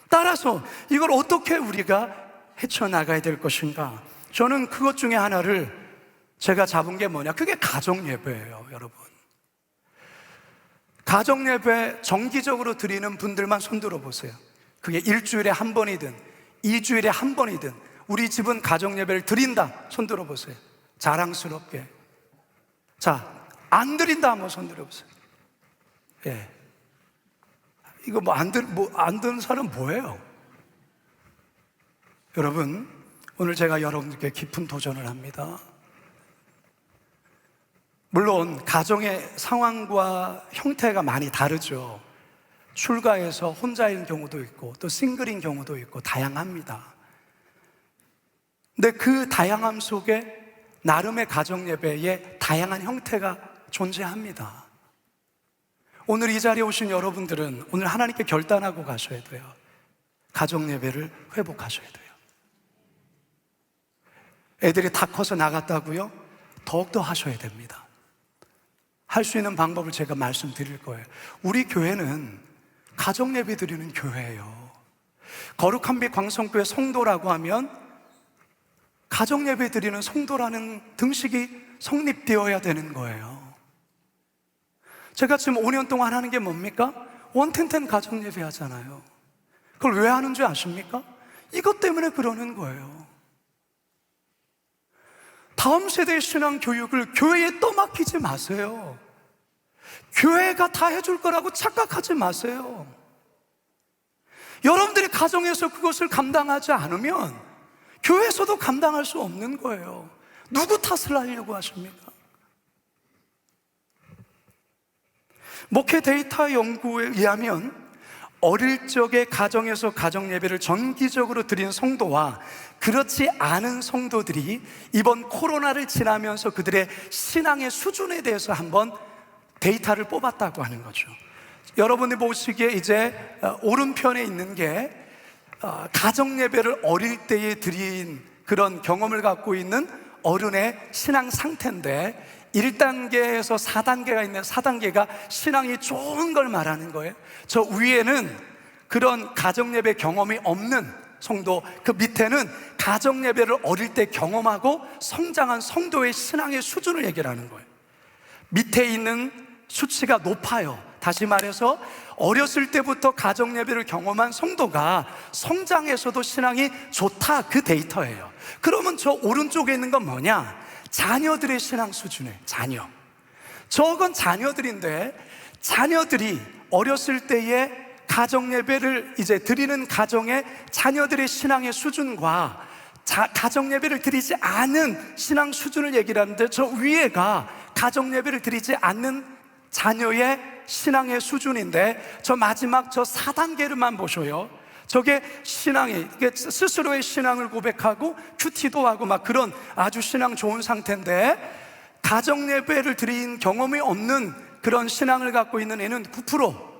따라서 이걸 어떻게 우리가 헤쳐나가야 될 것인가? 저는 그것 중에 하나를 제가 잡은 게 뭐냐? 그게 가정예배예요, 여러분. 가정예배 정기적으로 드리는 분들만 손들어 보세요. 그게 일주일에 한 번이든 2주일에 한 번이든 우리 집은 가정예배를 드린다, 손들어 보세요. 자랑스럽게. 자, 안 드린다 한번 손들어 보세요. 예. 이거 안 드는 사람 뭐예요? 여러분, 오늘 제가 여러분들께 깊은 도전을 합니다. 물론 가정의 상황과 형태가 많이 다르죠. 출가해서 혼자인 경우도 있고 또 싱글인 경우도 있고 다양합니다. 근데 그 다양함 속에 나름의 가정예배에 다양한 형태가 존재합니다. 오늘 이 자리에 오신 여러분들은 오늘 하나님께 결단하고 가셔야 돼요. 가정예배를 회복하셔야 돼요. 애들이 다 커서 나갔다고요? 더욱더 하셔야 됩니다. 할 수 있는 방법을 제가 말씀드릴 거예요. 우리 교회는 가정예배 드리는 교회예요. 거룩한 빛 광성교회 성도라고 하면 가정예배 드리는 성도라는 등식이 성립되어야 되는 거예요. 제가 지금 5년 동안 하는 게 뭡니까? 원텐텐 가정예배 하잖아요. 그걸 왜 하는 줄 아십니까? 이것 때문에 그러는 거예요. 다음 세대의 신앙 교육을 교회에 떠맡기지 마세요. 교회가 다 해줄 거라고 착각하지 마세요. 여러분들이 가정에서 그것을 감당하지 않으면 교회에서도 감당할 수 없는 거예요. 누구 탓을 하려고 하십니까? 목회 데이터 연구에 의하면 어릴 적에 가정에서 가정예배를 정기적으로 드린 성도와 그렇지 않은 성도들이 이번 코로나를 지나면서 그들의 신앙의 수준에 대해서 한번 데이터를 뽑았다고 하는 거죠. 여러분이 보시기에 이제 오른편에 있는 게 가정예배를 어릴 때에 드린 그런 경험을 갖고 있는 어른의 신앙 상태인데 1단계에서 4단계가 있는 4단계가 신앙이 좋은 걸 말하는 거예요. 저 위에는 그런 가정예배 경험이 없는 성도, 그 밑에는 가정예배를 어릴 때 경험하고 성장한 성도의 신앙의 수준을 얘기하는 거예요. 밑에 있는 수치가 높아요. 다시 말해서 어렸을 때부터 가정예배를 경험한 성도가 성장해서도 신앙이 좋다, 그 데이터예요. 그러면 저 오른쪽에 있는 건 뭐냐? 자녀들의 신앙 수준에 자녀. 저건 자녀들인데 자녀들이 어렸을 때에 가정 예배를 이제 드리는 가정의 자녀들의 신앙의 수준과 가정 예배를 드리지 않은 신앙 수준을 얘기를 하는데, 저 위에가 가정 예배를 드리지 않는 자녀의 신앙의 수준인데, 저 마지막 저 4단계를만 보셔요. 저게 신앙이, 스스로의 신앙을 고백하고 큐티도 하고 막 그런 아주 신앙 좋은 상태인데, 가정 예배를 드린 경험이 없는 그런 신앙을 갖고 있는 애는 9%,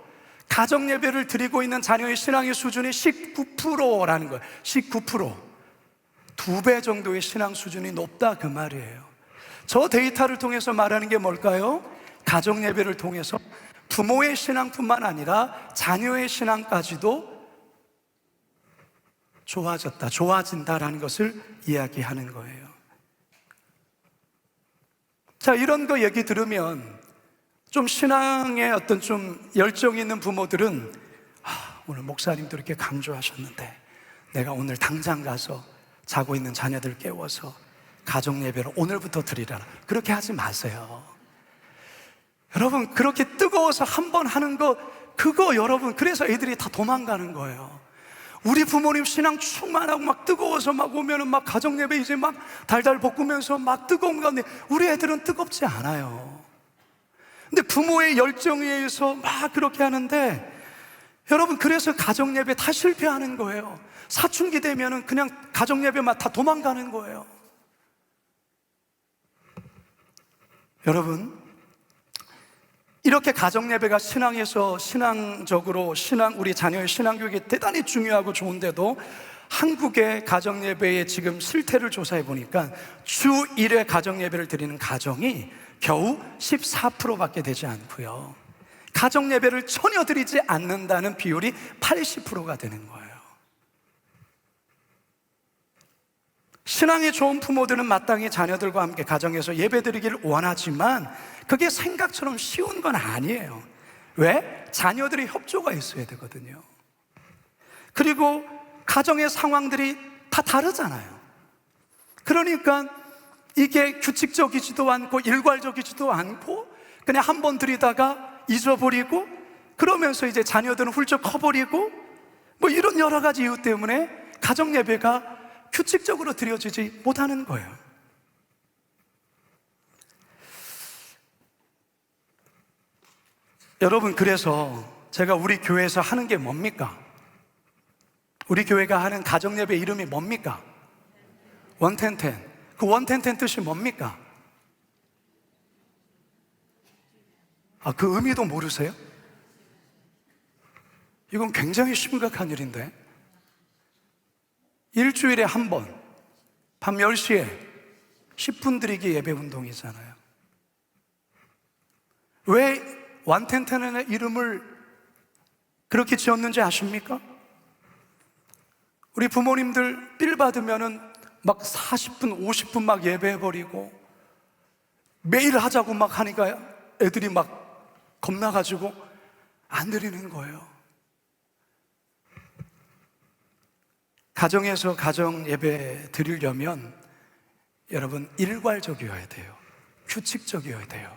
가정 예배를 드리고 있는 자녀의 신앙의 수준이 19%라는 거예요. 19%. 2배 정도의 신앙 수준이 높다 그 말이에요. 저 데이터를 통해서 말하는 게 뭘까요? 가정 예배를 통해서 부모의 신앙뿐만 아니라 자녀의 신앙까지도 좋아진다라는 것을 이야기하는 거예요. 자, 이런 거 얘기 들으면 좀 신앙에 어떤 좀 열정이 있는 부모들은 오늘 목사님도 이렇게 강조하셨는데 내가 오늘 당장 가서 자고 있는 자녀들 깨워서 가정 예배를 오늘부터 드리라. 그렇게 하지 마세요. 여러분, 그렇게 뜨거워서 한 번 하는 거, 그거 여러분, 그래서 애들이 다 도망가는 거예요. 우리 부모님 신앙 충만하고 막 뜨거워서 막 오면은 막 가정 예배 이제 막 달달 볶으면서 막 뜨거운 가운데, 우리 애들은 뜨겁지 않아요. 근데 부모의 열정에 의해서 막 그렇게 하는데, 여러분, 그래서 가정 예배 다 실패하는 거예요. 사춘기 되면은 그냥 가정 예배만 다 도망가는 거예요. 여러분, 이렇게 가정 예배가 신앙에서 신앙적으로 우리 자녀의 신앙 교육이 대단히 중요하고 좋은데도 한국의 가정 예배의 지금 실태를 조사해 보니까 주 1회 가정 예배를 드리는 가정이 겨우 14%밖에 되지 않고요, 가정 예배를 전혀 드리지 않는다는 비율이 80%가 되는 거예요. 신앙이 좋은 부모들은 마땅히 자녀들과 함께 가정에서 예배드리기를 원하지만 그게 생각처럼 쉬운 건 아니에요. 왜? 자녀들이 협조가 있어야 되거든요. 그리고 가정의 상황들이 다 다르잖아요. 그러니까 이게 규칙적이지도 않고 일괄적이지도 않고 그냥 한 번 드리다가 잊어버리고 그러면서 이제 자녀들은 훌쩍 커버리고 뭐 이런 여러 가지 이유 때문에 가정 예배가 규칙적으로 드려지지 못하는 거예요. 여러분, 그래서 제가 우리 교회에서 하는 게 뭡니까? 우리 교회가 하는 가정 예배 이름이 뭡니까? 원텐텐. 그 원텐텐 뜻이 뭡니까? 그 의미도 모르세요? 이건 굉장히 심각한 일인데, 일주일에 한 번 밤 10시에 10분 드리기 예배 운동이잖아요. 왜 완텐텐의 이름을 그렇게 지었는지 아십니까? 우리 부모님들 삘 받으면은 막 40분, 50분 막 예배해버리고 매일 하자고 막 하니까 애들이 막 겁나가지고 안 드리는 거예요. 가정에서 가정 예배 드리려면 여러분 일괄적이어야 돼요. 규칙적이어야 돼요.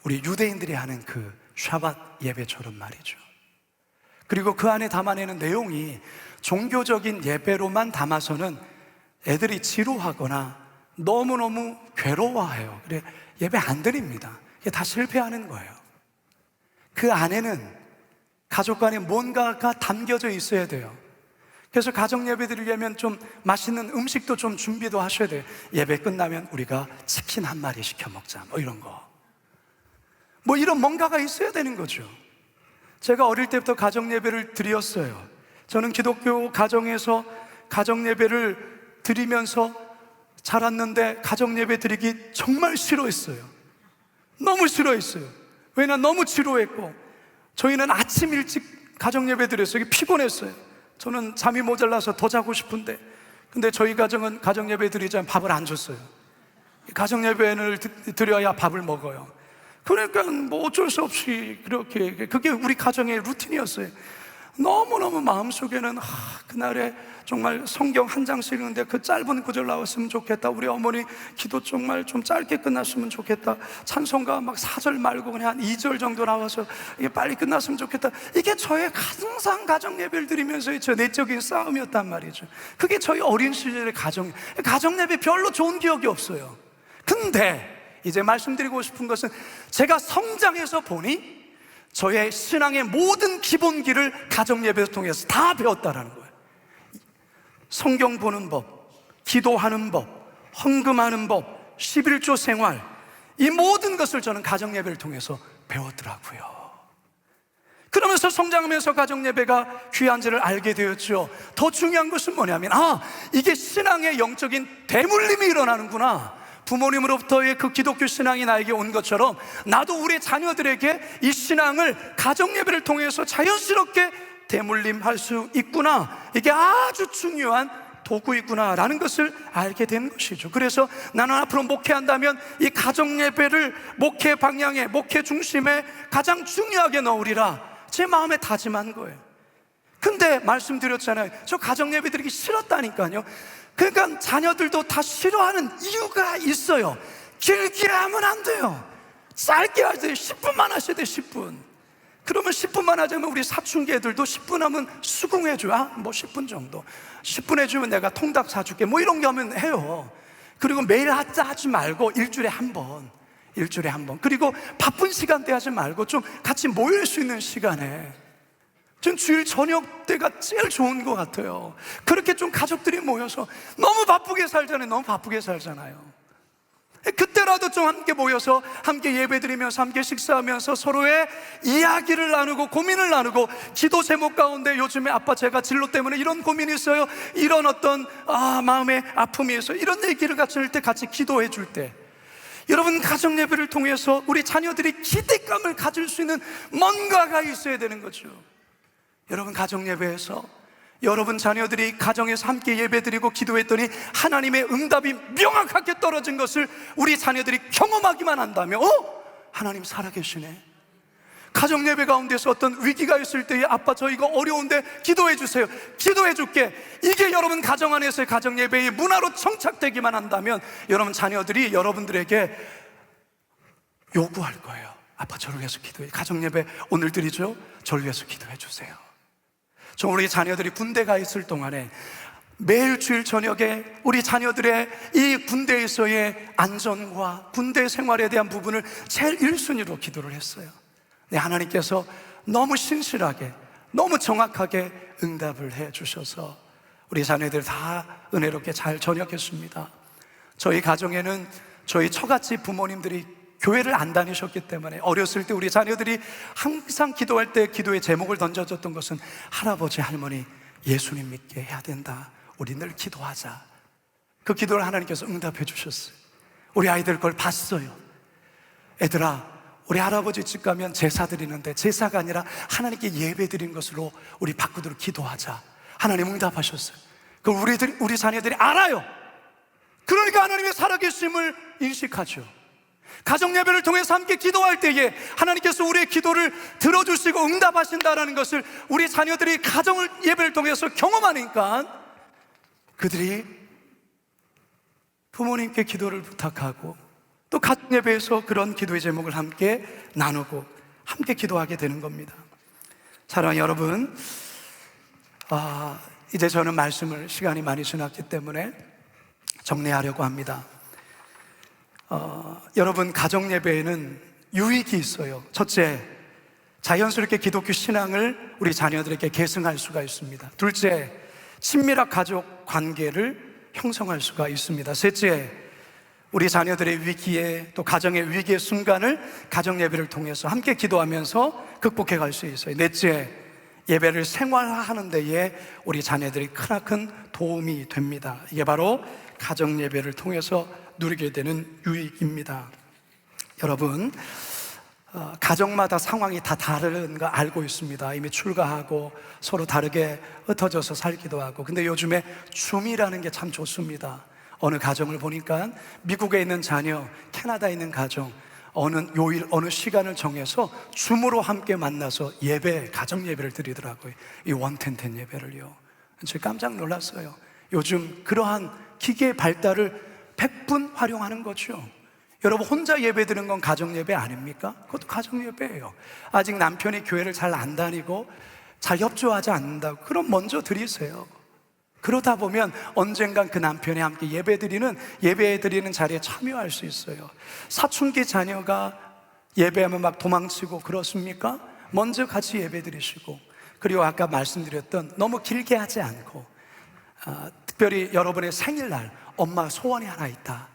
우리 유대인들이 하는 그 샤밧 예배처럼 말이죠. 그리고 그 안에 담아내는 내용이 종교적인 예배로만 담아서는 애들이 지루하거나 너무너무 괴로워해요. 그래 예배 안 드립니다. 이게 다 실패하는 거예요. 그 안에는 가족 간에 뭔가가 담겨져 있어야 돼요. 그래서 가정 예배 드리려면 좀 맛있는 음식도 좀 준비도 하셔야 돼요. 예배 끝나면 우리가 치킨 한 마리 시켜 먹자, 뭐 이런 거, 뭐 이런 뭔가가 있어야 되는 거죠. 제가 어릴 때부터 가정 예배를 드렸어요. 저는 기독교 가정에서 가정 예배를 드리면서 자랐는데 가정 예배 드리기 정말 싫어했어요. 너무 싫어했어요. 왜냐, 너무 지루했고, 저희는 아침 일찍 가정 예배 드렸어요. 피곤했어요. 저는 잠이 모자라서 더 자고 싶은데, 근데 저희 가정은 가정 예배 드리자면 밥을 안 줬어요. 가정 예배를 드려야 밥을 먹어요. 그러니까 뭐 어쩔 수 없이 그렇게, 그게 우리 가정의 루틴이었어요. 너무너무 마음속에는 그날에 정말 성경 한 장씩 읽는데 그 짧은 구절 나왔으면 좋겠다. 우리 어머니 기도 정말 좀 짧게 끝났으면 좋겠다. 찬송가 막 4절 말고 그냥 한 2절 정도 나와서 이게 빨리 끝났으면 좋겠다. 이게 저의 항상 가정 예배를 드리면서의 저 내적인 싸움이었단 말이죠. 그게 저희 어린 시절의 가정 예배 별로 좋은 기억이 없어요. 근데 이제 말씀드리고 싶은 것은 제가 성장해서 보니 저의 신앙의 모든 기본기를 가정 예배를 통해서 다 배웠다라는 거예요. 성경 보는 법, 기도하는 법, 헌금하는 법, 11조 생활, 이 모든 것을 저는 가정 예배를 통해서 배웠더라고요. 그러면서 성장하면서 가정 예배가 귀한지를 알게 되었죠. 더 중요한 것은 뭐냐면 이게 신앙의 영적인 대물림이 일어나는구나. 부모님으로부터의 그 기독교 신앙이 나에게 온 것처럼 나도 우리 자녀들에게 이 신앙을 가정 예배를 통해서 자연스럽게 대물림할 수 있구나. 이게 아주 중요한 도구이구나라는 것을 알게 된 것이죠. 그래서 나는 앞으로 목회한다면 이 가정 예배를 목회 방향에, 목회 중심에 가장 중요하게 넣으리라 제 마음에 다짐한 거예요. 근데 말씀드렸잖아요. 저 가정 예배 드리기 싫었다니까요. 그러니까 자녀들도 다 싫어하는 이유가 있어요. 길게 하면 안 돼요. 짧게 하세요. 10분만 하셔야 돼요. 10분. 그러면 10분만 하자면 우리 사춘기 애들도 10분 하면 수긍해줘. 뭐 10분 정도 10분 해주면 내가 통닭 사줄게 뭐 이런 게 하면 해요. 그리고 매일 하지 말고 일주일에 한 번, 그리고 바쁜 시간대 하지 말고 좀 같이 모일 수 있는 시간에, 전 주일 저녁 때가 제일 좋은 것 같아요. 그렇게 좀 가족들이 모여서 너무 바쁘게 살잖아요. 그때라도 좀 함께 모여서 함께 예배드리면서 함께 식사하면서 서로의 이야기를 나누고 고민을 나누고, 기도 제목 가운데 요즘에 아빠 제가 진로 때문에 이런 고민이 있어요, 이런 어떤 마음의 아픔이 있어요, 이런 얘기를 같이 할 때 같이 기도해 줄 때, 여러분 가정 예배를 통해서 우리 자녀들이 기대감을 가질 수 있는 뭔가가 있어야 되는 거죠. 여러분 가정 예배에서 여러분 자녀들이 가정에서 함께 예배드리고 기도했더니 하나님의 응답이 명확하게 떨어진 것을 우리 자녀들이 경험하기만 한다면 하나님 살아계시네. 가정 예배 가운데서 어떤 위기가 있을 때에 아빠 저 이거 어려운데 기도해 주세요, 기도해 줄게, 이게 여러분 가정 안에서의 가정 예배의 문화로 정착되기만 한다면 여러분 자녀들이 여러분들에게 요구할 거예요. 아빠 저를 위해서 기도해, 가정 예배 오늘 드리죠, 저를 위해서 기도해 주세요. 저 우리 자녀들이 군대 가 있을 동안에 매일 주일 저녁에 우리 자녀들의 이 군대에서의 안전과 군대 생활에 대한 부분을 제일 1순위로 기도를 했어요. 네, 하나님께서 너무 신실하게 너무 정확하게 응답을 해 주셔서 우리 자녀들 다 은혜롭게 잘 전역했습니다. 저희 가정에는 저희 처갓집 부모님들이 교회를 안 다니셨기 때문에 어렸을 때 우리 자녀들이 항상 기도할 때 기도의 제목을 던져줬던 것은 할아버지 할머니 예수님 믿게 해야 된다, 우리 늘 기도하자. 그 기도를 하나님께서 응답해 주셨어요. 우리 아이들 그걸 봤어요. 애들아, 우리 할아버지 집 가면 제사 드리는데 제사가 아니라 하나님께 예배 드린 것으로 우리 바꾸도록 기도하자. 하나님 응답하셨어요. 그걸 우리 자녀들이 알아요. 그러니까 하나님의 살아계심을 인식하죠. 가정 예배를 통해서 함께 기도할 때에 하나님께서 우리의 기도를 들어주시고 응답하신다는 것을 우리 자녀들이 가정 예배를 통해서 경험하니까 그들이 부모님께 기도를 부탁하고 또 가정 예배에서 그런 기도의 제목을 함께 나누고 함께 기도하게 되는 겁니다. 사랑하는 여러분, 이제 저는 말씀을 시간이 많이 지났기 때문에 정리하려고 합니다. 여러분 가정 예배에는 유익이 있어요. 첫째, 자연스럽게 기독교 신앙을 우리 자녀들에게 계승할 수가 있습니다. 둘째, 친밀한 가족 관계를 형성할 수가 있습니다. 셋째, 우리 자녀들의 위기에 또 가정의 위기의 순간을 가정 예배를 통해서 함께 기도하면서 극복해 갈 수 있어요. 넷째, 예배를 생활화하는 데에 우리 자녀들이 크나큰 도움이 됩니다. 이게 바로 가정 예배를 통해서 누리게 되는 유익입니다. 여러분, 가정마다 상황이 다 다른 거 알고 있습니다. 이미 출가하고 서로 다르게 흩어져서 살기도 하고. 근데 요즘에 줌이라는 게 참 좋습니다. 어느 가정을 보니까 미국에 있는 자녀, 캐나다에 있는 가정, 어느 요일 어느 시간을 정해서 줌으로 함께 만나서 예배, 가정 예배를 드리더라고요. 이 원텐텐 예배를요. 제가 깜짝 놀랐어요. 요즘 그러한 기계의 발달을 100분 활용하는 거죠. 여러분, 혼자 예배 드리는 건 가정 예배 아닙니까? 그것도 가정 예배예요. 아직 남편이 교회를 잘 안 다니고 잘 협조하지 않는다고, 그럼 먼저 드리세요. 그러다 보면 언젠간 그 남편이 함께 예배 드리는 자리에 참여할 수 있어요. 사춘기 자녀가 예배하면 막 도망치고 그렇습니까? 먼저 같이 예배 드리시고, 그리고 아까 말씀드렸던 너무 길게 하지 않고, 특별히 여러분의 생일날 엄마 소원이 하나 있다,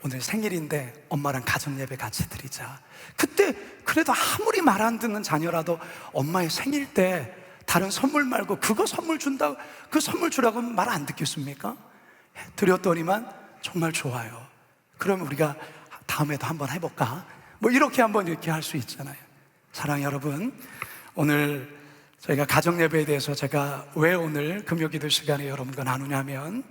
오늘 생일인데 엄마랑 가정 예배 같이 드리자. 그때 그래도 아무리 말 안 듣는 자녀라도 엄마의 생일 때 다른 선물 말고 그거 선물 준다고, 그 선물 주라고 하면 말 안 듣겠습니까? 드렸더니만 정말 좋아요. 그러면 우리가 다음에도 한번 해볼까? 뭐 이렇게 한번 이렇게 할 수 있잖아요. 사랑하는 여러분, 오늘 저희가 가정 예배에 대해서 제가 왜 오늘 금요기도 시간에 여러분과 나누냐면,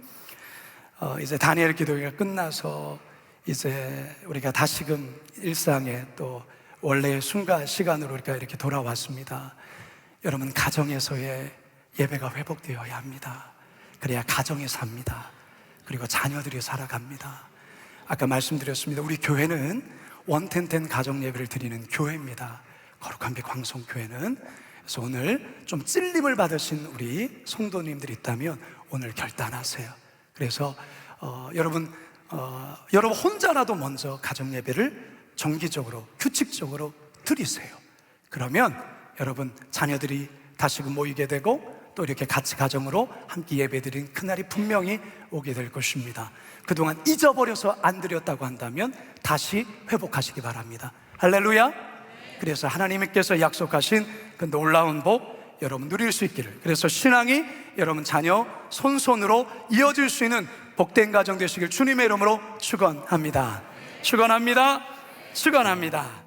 이제 다니엘 기도회가 끝나서 이제 우리가 다시금 일상에 또 원래의 시간으로 우리가 이렇게 돌아왔습니다. 여러분, 가정에서의 예배가 회복되어야 합니다. 그래야 가정이 삽니다. 그리고 자녀들이 살아갑니다. 아까 말씀드렸습니다. 우리 교회는 원텐텐 가정 예배를 드리는 교회입니다. 거룩한 빛 광성교회는. 그래서 오늘 좀 찔림을 받으신 우리 성도님들이 있다면 오늘 결단하세요. 그래서 여러분 혼자라도 먼저 가정 예배를 정기적으로, 규칙적으로 드리세요. 그러면 여러분 자녀들이 다시금 모이게 되고 또 이렇게 같이 가정으로 함께 예배드린 그날이 분명히 오게 될 것입니다. 그동안 잊어버려서 안 드렸다고 한다면 다시 회복하시기 바랍니다. 할렐루야. 그래서 하나님께서 약속하신 그 놀라운 복 여러분 누릴 수 있기를, 그래서 신앙이 여러분 자녀 손손으로 이어질 수 있는 복된 가정 되시길 주님의 이름으로 축원합니다. 축원합니다. 축원합니다.